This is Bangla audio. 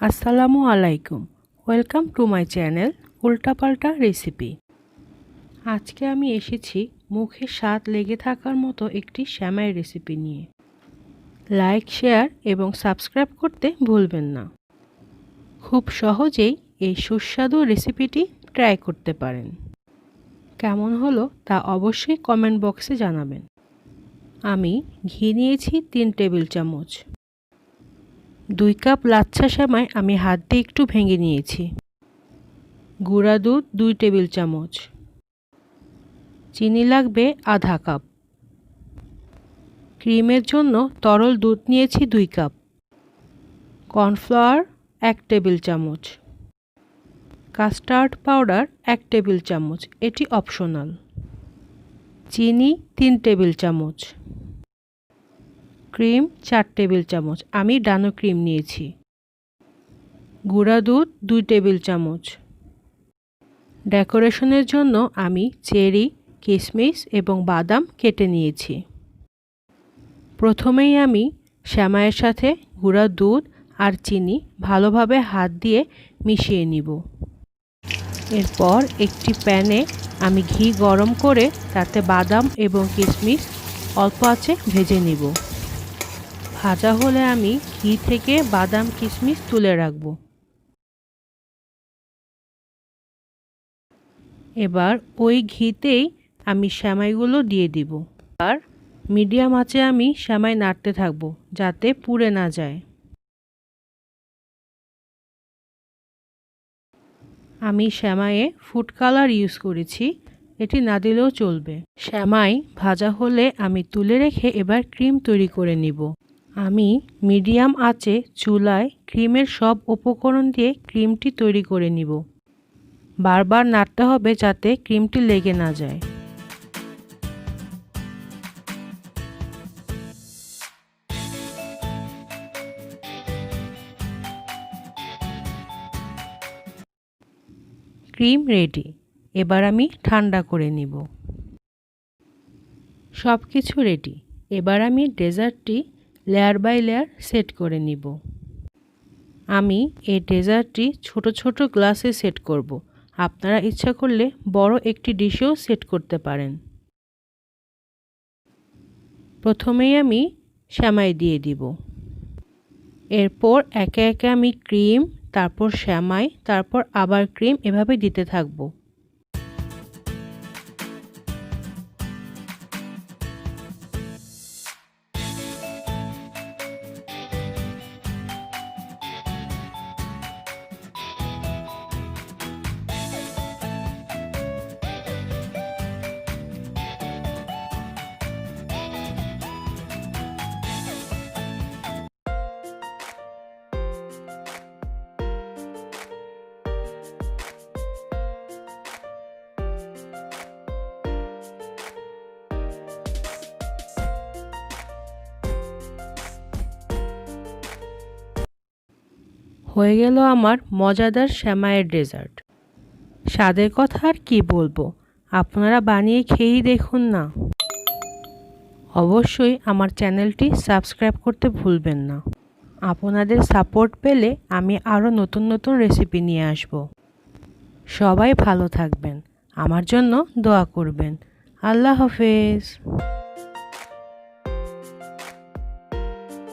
আসসালামু আলাইকুম। ওয়েলকাম টু মাই চ্যানেল উল্টাপাল্টা রেসিপি। আজকে আমি এসেছি মুখে স্বাদ লেগে থাকার মতো একটি সেমাই রেসিপি নিয়ে। লাইক, শেয়ার এবং সাবস্ক্রাইব করতে ভুলবেন না। খুব সহজেই এই সুস্বাদু রেসিপিটি ট্রাই করতে পারেন। কেমন হলো তা অবশ্যই কমেন্ট বক্সে জানাবেন। আমি ঘি নিয়েছি 3 টেবিল চামচ। 2 কাপ লাচ্ছা সেমাই আমি হাত দিয়ে একটু ভেঙে নিয়েছি। গুঁড়া দুধ 2 টেবিল চামচ। চিনি লাগবে আধা কাপ। ক্রিমের জন্য তরল দুধ নিয়েছি 2 কাপ। কর্নফ্লাওয়ার 1 টেবিল চামচ। কাস্টার্ড পাউডার 1 টেবিল চামচ, এটি অপশনাল। চিনি 3 টেবিল চামচ। ক্রিম 4 টেবিল চামচ, আমি ডানো ক্রিম নিয়েছি। গুঁড়া দুধ 2 টেবিল চামচ। ডেকোরেশনের জন্য আমি চেরি, কিশমিশ এবং বাদাম কেটে নিয়েছি। প্রথমেই আমি সেমাইয়ের সাথে গুঁড়া দুধ আর চিনি ভালোভাবে হাত দিয়ে মিশিয়ে নিব। এরপর একটি প্যানে আমি ঘি গরম করে তাতে বাদাম এবং কিশমিশ অল্প আঁচে ভেজে নিব। ভাজা হলে আমি ঘি থেকে বাদাম কিশমিশ তুলে রাখব। এবার ওই ঘিতেই আমি সেমাইগুলো দিয়ে দিব। আর মিডিয়াম আঁচে আমি সেমাই নাড়তে থাকব যাতে পুড়ে না যায়। আমি সেমাইয়ে ফুড কালার ইউজ করেছি, এটি না দিলেও চলবে। সেমাই ভাজা হলে আমি তুলে রেখে এবার ক্রিম তৈরি করে নিব। আমি মিডিয়াম আঁচে চুলায় ক্রিমের সব উপকরণ দিয়ে ক্রিমটি তৈরি করে নিব। বারবার নাড়তে হবে যাতে ক্রিমটি লেগে না যায়। Cream ready. এবার আমি ঠান্ডা করে নিব। সব কিছু রেডি। এবার আমি ডেজার্টটি লেয়ার বাই লেয়ার সেট করে নিব। আমি এই ডেজার্টটি ছোট ছোট গ্লাসে সেট করব। আপনারা ইচ্ছা করলে বড় একটি ডিশেও সেট করতে পারেন। প্রথমেই আমি সেমাই দিয়ে দিব। এরপর একে একে আমি ক্রিম, তারপর সেমাই, তারপর আবার ক্রিম এভাবে দিতে থাকব। হয়ে গেল আমার মজাদার সেমাইয়ের ডেজার্ট। স্বাদের কথা আর কি বলবো, আপনারা বানিয়ে খেয়েই দেখুন না। অবশ্যই আমার চ্যানেলটি সাবস্ক্রাইব করতে ভুলবেন না। আপনাদের সাপোর্ট পেলে আমি আরও নতুন নতুন রেসিপি নিয়ে আসব। সবাই ভালো থাকবেন, আমার জন্য দোয়া করবেন। আল্লাহ হাফেজ।